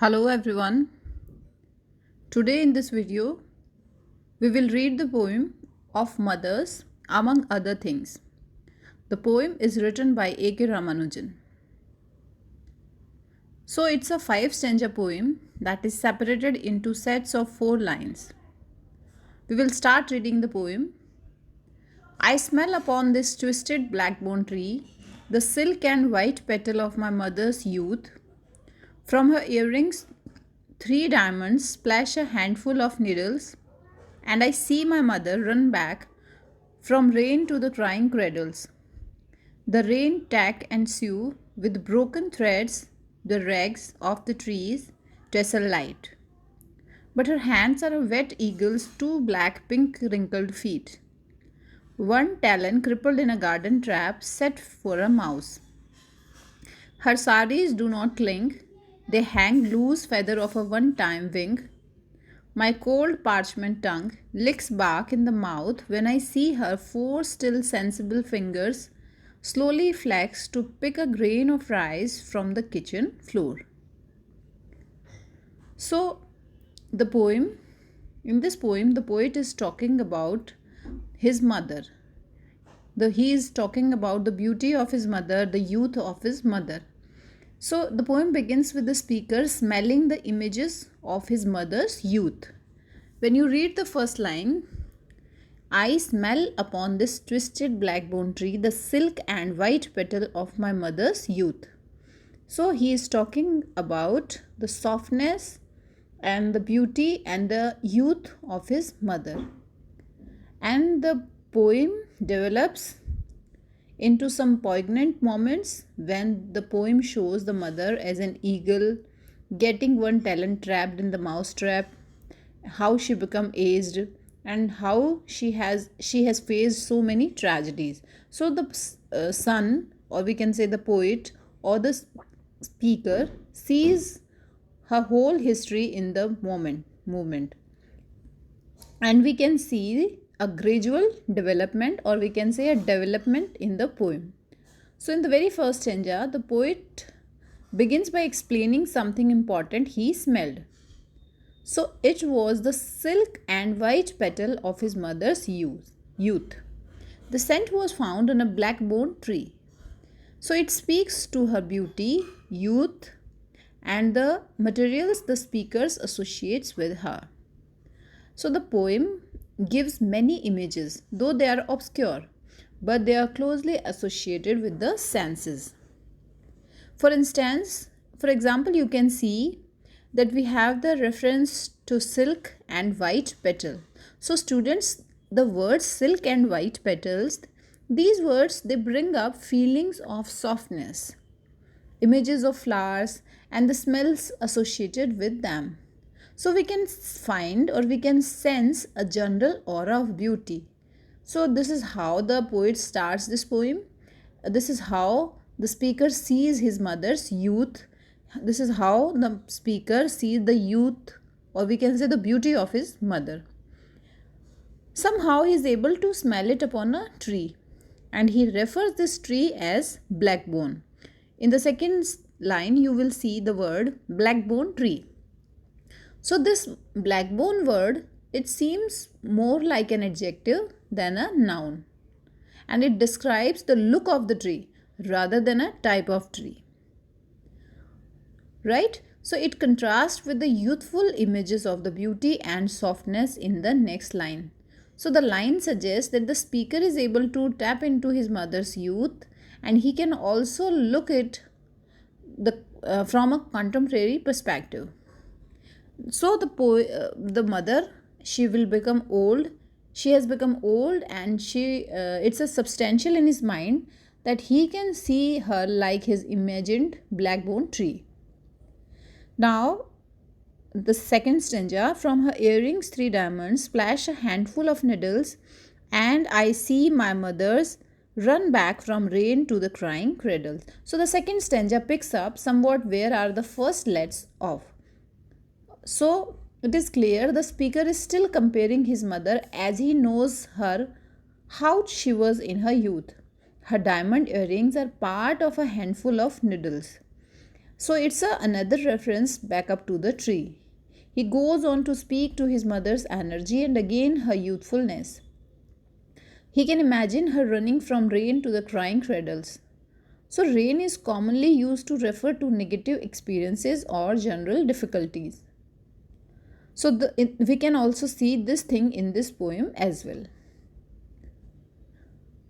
Hello everyone. Today in this video, we will read the poem of Mothers among other things. The poem is written by A.K. Ramanujan. So it's a five stanza poem that is separated into sets of 4 lines. We will start reading the poem. I smell upon this twisted blackbone tree the silk and white petal of my mother's youth. From her earrings, 3 diamonds splash a handful of needles, and I see my mother run back from rain to the crying cradles. The rain tack and sew with broken threads the rags of the trees tassel light. But her hands are a wet eagle's 2 black pink wrinkled feet. One talon crippled in a garden trap set for a mouse. Her saris do not cling, they hang loose feather of a one-time wing. My cold parchment tongue licks bark in the mouth when I see her 4 still sensible fingers slowly flex to pick a grain of rice from the kitchen floor. So, the poem, in this poem, the poet is talking about his mother. He is talking about the beauty of his mother, the youth of his mother. So the poem begins with the speaker smelling the images of his mother's youth. When you read the first line, I smell upon this twisted blackbone tree the silk and white petal of my mother's youth. So he is talking about the softness and the beauty and the youth of his mother. And the poem develops into some poignant moments when the poem shows the mother as an eagle getting one talon trapped in the mouse trap, how she become aged, and how she has faced so many tragedies. So the son, or we can say the poet or the speaker, sees her whole history in the movement, and we can see a gradual development, or we can say a development in the poem. So in the very first stanza, the poet begins by explaining something important he smelled. So it was the silk and white petal of his mother's youth. The scent was found on a blackbone tree. So it speaks to her beauty, youth, and the materials the speakers associates with her. So the poem gives many images, though they are obscure, but they are closely associated with the senses. For instance, for example, you can see that we have the reference to silk and white petal. So students, the words silk and white petals, these words, they bring up feelings of softness, images of flowers, and the smells associated with them. So we can find, or we can sense, a general aura of beauty. So this is how the poet starts this poem. This is how the speaker sees his mother's youth. This is how the speaker sees the youth, or we can say the beauty of his mother. Somehow he is able to smell it upon a tree, and he refers this tree as blackbone. In the second line, you will see the word blackbone tree. So this blackbone word, it seems more like an adjective than a noun, and it describes the look of the tree rather than a type of tree. Right? So it contrasts with the youthful images of the beauty and softness in the next line. So the line suggests that the speaker is able to tap into his mother's youth, and he can also look at from a contemporary perspective. So the mother, she will become old. She has become old, and it's a substantial in his mind that he can see her like his imagined blackbone tree. Now, the second stanza, from her earrings 3 diamonds splash a handful of needles, and I see my mother's run back from rain to the crying cradles. So the second stanza picks up somewhat where are the first lets off. So it is clear the speaker is still comparing his mother as he knows her, how she was in her youth. Her diamond earrings are part of a handful of needles. So it's another reference back up to the tree. He goes on to speak to his mother's energy and again her youthfulness. He can imagine her running from rain to the crying cradles. So, rain is commonly used to refer to negative experiences or general difficulties. So, we can also see this thing in this poem as well.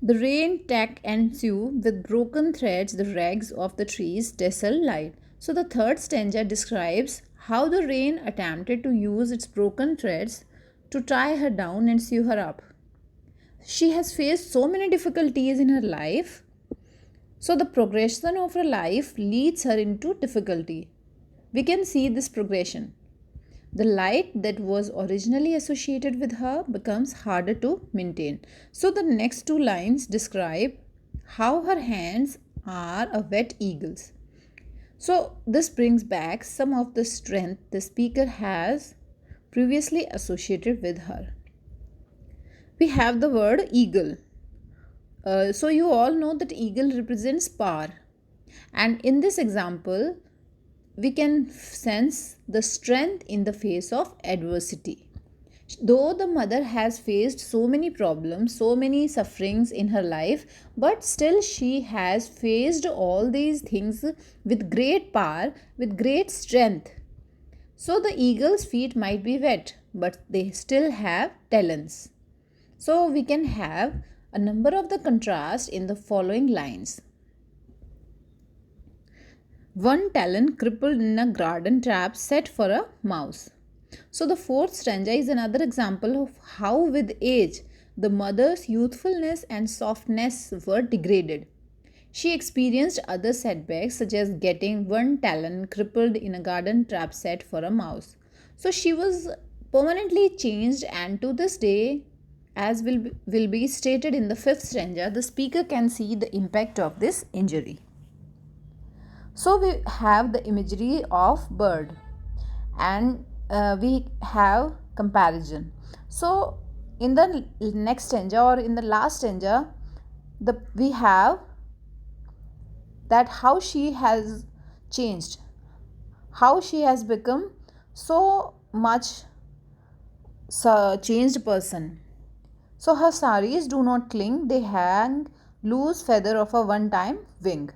The rain tack and sew with broken threads the rags of the tree's tassel light. So, the third stanza describes how the rain attempted to use its broken threads to tie her down and sew her up. She has faced so many difficulties in her life. So, the progression of her life leads her into difficulty. We can see this progression. The light that was originally associated with her becomes harder to maintain. So, the next two lines describe how her hands are a wet eagle's. So, this brings back some of the strength the speaker has previously associated with her. We have the word eagle. So you all know that eagle represents power, and in this example we can sense the strength in the face of adversity. Though the mother has faced so many problems, so many sufferings in her life, but still she has faced all these things with great power, with great strength. So the eagle's feet might be wet, but they still have talons. So we can have a number of the contrast in the following lines. One talon crippled in a garden trap set for a mouse. So the fourth stanza is another example of how with age the mother's youthfulness and softness were degraded. She experienced other setbacks such as getting one talon crippled in a garden trap set for a mouse. So she was permanently changed, and to this day, as will be stated in the fifth stanza, the speaker can see the impact of this injury. So we have the imagery of bird, and we have comparison. So in the next stanza or in the last stanza, we have that how she has changed, how she has become so much changed person. So her saris do not cling, they hang loose feather of a one-time wing.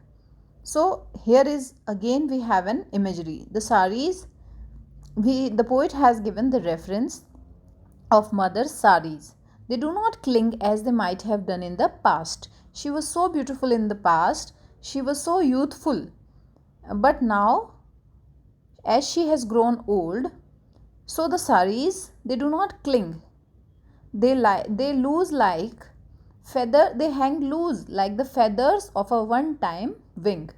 So here is again we have an imagery. The saris, the poet has given the reference of mother's saris. They do not cling as they might have done in the past. She was so beautiful in the past, she was so youthful. But now, as she has grown old, so the saris, they do not cling. They lose like feather, they hang loose like the feathers of a one-time wing.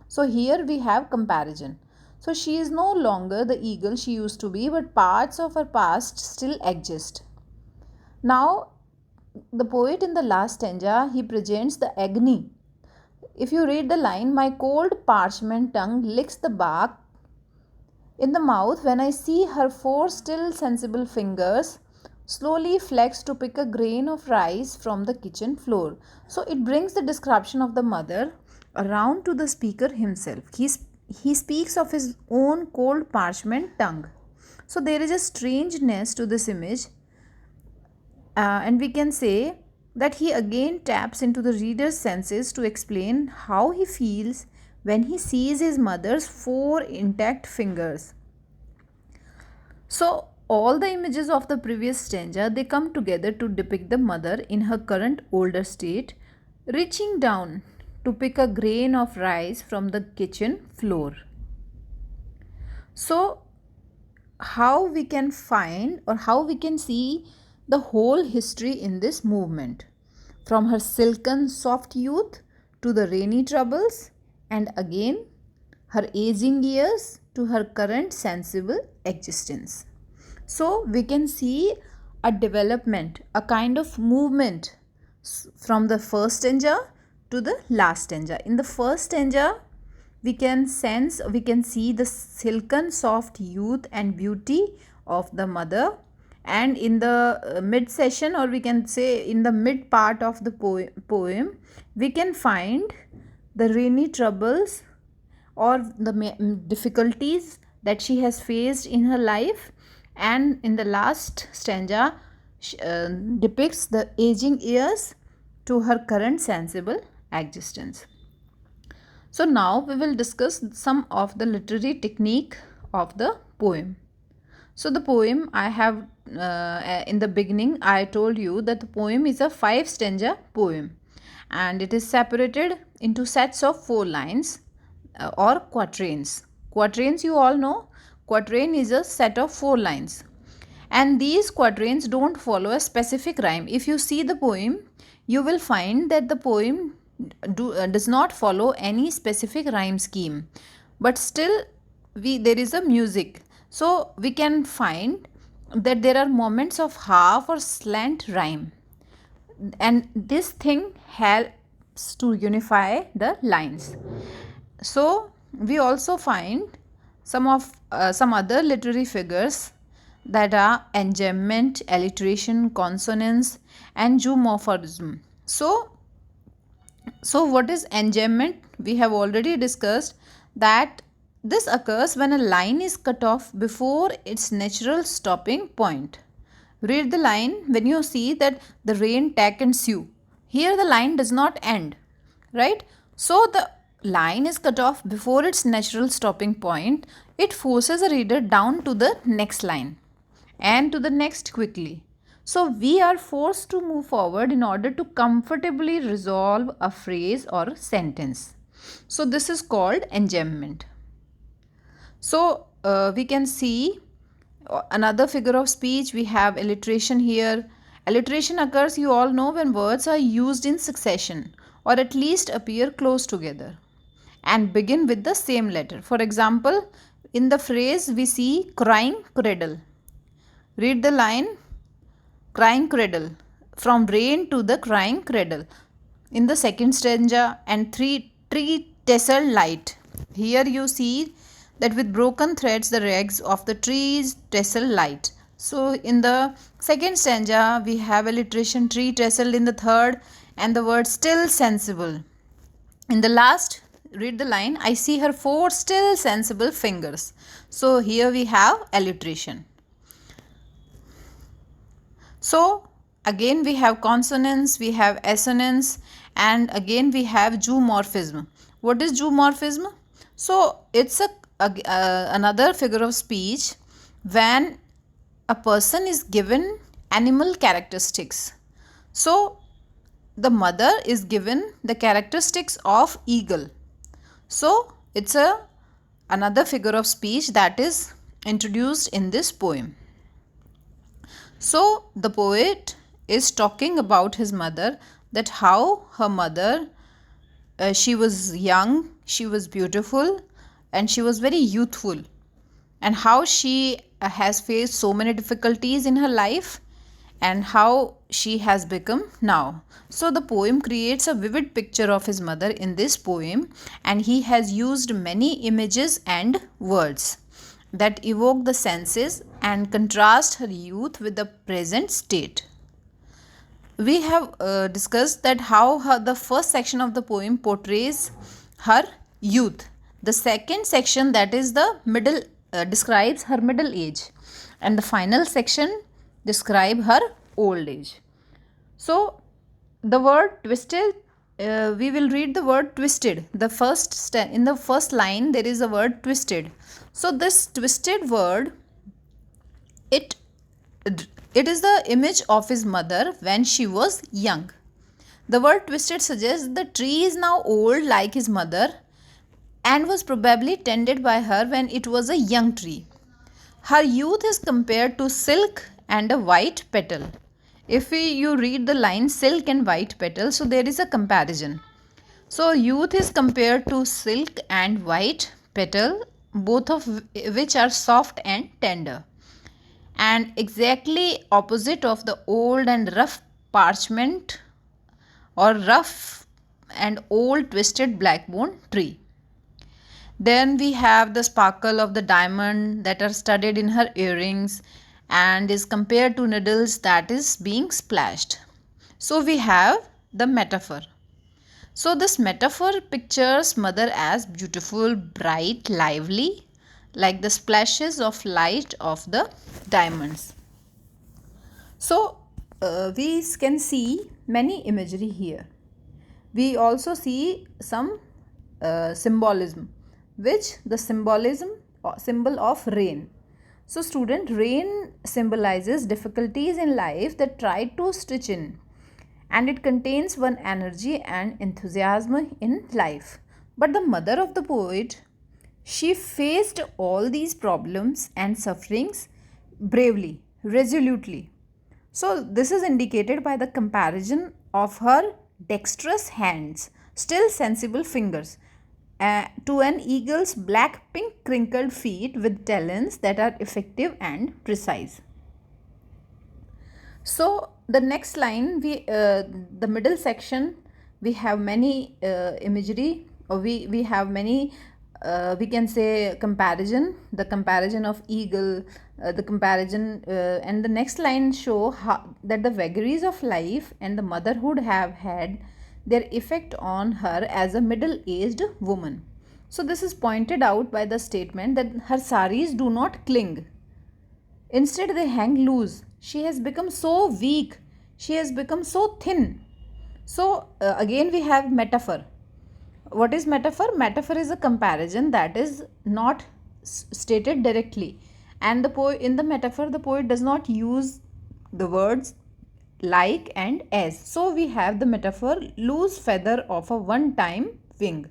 So here we have comparison. So she is no longer the eagle she used to be, but parts of her past still exist. Now the poet in the last stanza, he presents the agony. If you read the line, my cold parchment tongue licks the bark in the mouth when I see her four still sensible fingers slowly flex to pick a grain of rice from the kitchen floor. So it brings the description of the mother around to the speaker himself. He speaks of his own cold parchment tongue. So there is a strangeness to this image, and we can say that he again taps into the reader's senses to explain how he feels when he sees his mother's four intact fingers. So all the images of the previous stanza, they come together to depict the mother in her current older state, reaching down to pick a grain of rice from the kitchen floor. So how we can find or how we can see the whole history in this movement, from her silken soft youth to the rainy troubles, and again her aging years to her current sensible existence. So we can see a development, a kind of movement from the first stanza to the last stanza. In the first stanza, we can see the silken soft youth and beauty of the mother, and in the mid session, or we can say in the mid part of the poem, we can find the rainy troubles or the difficulties that she has faced in her life. And in the last stanza, depicts the aging years to her current sensible existence. So now we will discuss some of the literary technique of the poem. So the poem I have in the beginning I told you that the poem is a 5 stanza poem, and it is separated into sets of 4 lines or quatrains. Quatrains, you all know, quatrain is a set of 4 lines, and these quatrains don't follow a specific rhyme. If you see the poem, you will find that the poem does not follow any specific rhyme scheme, but still there is a music, so we can find that there are moments of half or slant rhyme, and this thing helps to unify the lines. So we also find some other literary figures that are enjambment, alliteration, consonance, and zoomorphism. So what is enjambment? We have already discussed that this occurs when a line is cut off before its natural stopping point. Read the line when you see that the rain tack and sue. Here the line does not end, right? So the line is cut off before its natural stopping point. It forces a reader down to the next line and to the next quickly. So we are forced to move forward in order to comfortably resolve a phrase or sentence. So this is called enjambment. So we can see another figure of speech. We have alliteration here. Alliteration occurs, you all know, when words are used in succession or at least appear close together and begin with the same letter. For example, in the phrase we see crying cradle. Read the line, crying cradle, from rain to the crying cradle. In the second stanza, and tree tassel light. Here you see that with broken threads the rags of the trees tassel light. So in the second stanza we have alliteration tree tassel in the third, and the word still sensible. In the last, read the line, I see her 4 still sensible fingers. So here we have alliteration. So again we have consonance, we have assonance, and again we have zoomorphism. What is zoomorphism? So it's another figure of speech when a person is given animal characteristics. So the mother is given the characteristics of eagle. So it's another figure of speech that is introduced in this poem. So the poet is talking about his mother, that how her mother, she was young, she was beautiful, and she was very youthful, and how she has faced so many difficulties in her life and how she has become now. So the poem creates a vivid picture of his mother in this poem, and he has used many images and words that evoke the senses and contrast her youth with the present state. We have discussed that how the first section of the poem portrays her youth. The second section, that is the middle, describes her middle age, and the final section describe her old age. So the word twisted, we will read the word twisted. In the first line there is a word twisted. So this twisted word, it is the image of his mother when she was young. The word twisted suggests the tree is now old like his mother and was probably tended by her when it was a young tree. Her youth is compared to silk and a white petal. If you read the line silk and white petal, so there is a comparison. So youth is compared to silk and white petal, both of which are soft and tender, and exactly opposite of the old and rough parchment or rough and old twisted blackbone tree. Then we have the sparkle of the diamond that are studded in her earrings and is compared to needles that is being splashed. So we have the metaphor. So this metaphor pictures mother as beautiful, bright, lively, like the splashes of light of the diamonds. So we can see many imagery here. We also see some symbolism, which the symbolism symbol of rain. So student, rain symbolizes difficulties in life that try to stitch in, and it contains one energy and enthusiasm in life. But the mother of the poet, she faced all these problems and sufferings bravely, resolutely. So, this is indicated by the comparison of her dexterous hands, still sensible fingers, to an eagle's black pink crinkled feet with talons that are effective and precise. So the next line, the middle section, we have many imagery, or we have many, we can say comparison, the comparison of eagle, the comparison, and the next line show how, that the vagaries of life and the motherhood have had their effect on her as a middle-aged woman. So this is pointed out by the statement that her saris do not cling. Instead, they hang loose. She has become so weak. She has become so thin. So, again, we have metaphor. What is metaphor? Metaphor is a comparison that is not stated directly. And in the metaphor, the poet does not use the words like and as. So, we have the metaphor loose feather of a one time wing.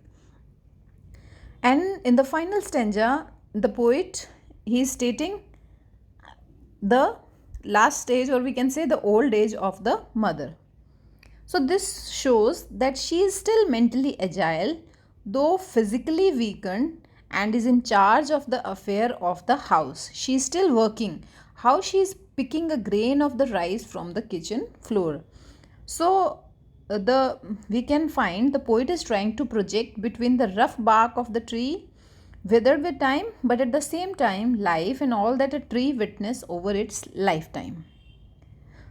And in the final stanza, the poet, he is stating the last stage, or we can say the old age of the mother. So this shows that she is still mentally agile, though physically weakened, and is in charge of the affair of the house. She is still working. How she is picking a grain of the rice from the kitchen floor. So the we can find the poet is trying to project between the rough bark of the tree, withered with time, but at the same time life and all that a tree witness over its lifetime.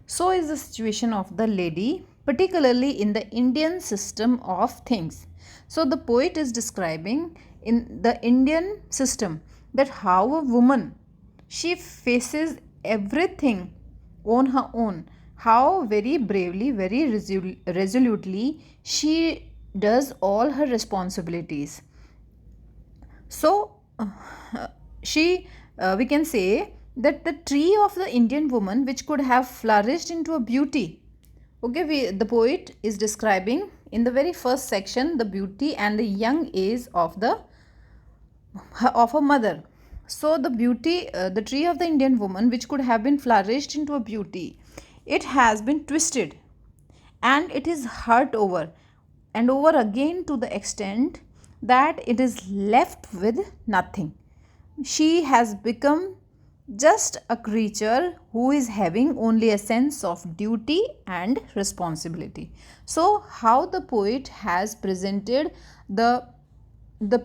So is the situation of the lady, particularly in the Indian system of things. So the poet is describing in the Indian system that how a woman, she faces everything on her own, how very bravely, very resolutely she does all her responsibilities. So she we can say that the tree of the Indian woman which could have flourished into a beauty. Okay, the poet is describing in the very first section the beauty and the young age of a mother. So the beauty, the tree of the Indian woman which could have been flourished into a beauty, it has been twisted and it is hurt over and over again to the extent that it is left with nothing. She has become just a creature who is having only a sense of duty and responsibility. So how the poet has presented the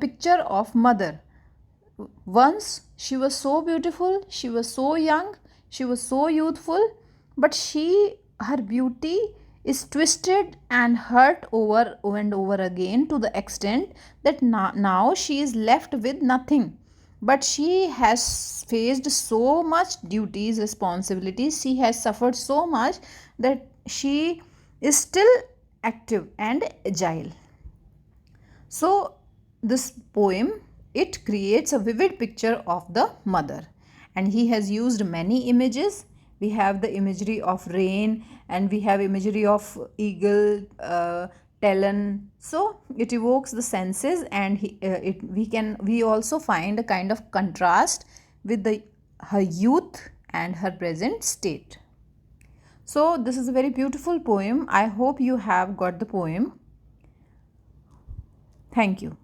picture of mother. Once she was so beautiful, she was so young, she was so youthful, but her beauty is twisted and hurt over and over again to the extent that now she is left with nothing. But she has faced so much duties, responsibilities, she has suffered so much that she is still active and agile. So this poem, it creates a vivid picture of the mother, and he has used many images. We have the imagery of rain and we have imagery of eagle, talon. So it evokes the senses, and we also find a kind of contrast with her youth and her present state. So this is a very beautiful poem. I hope you have got the poem. Thank you.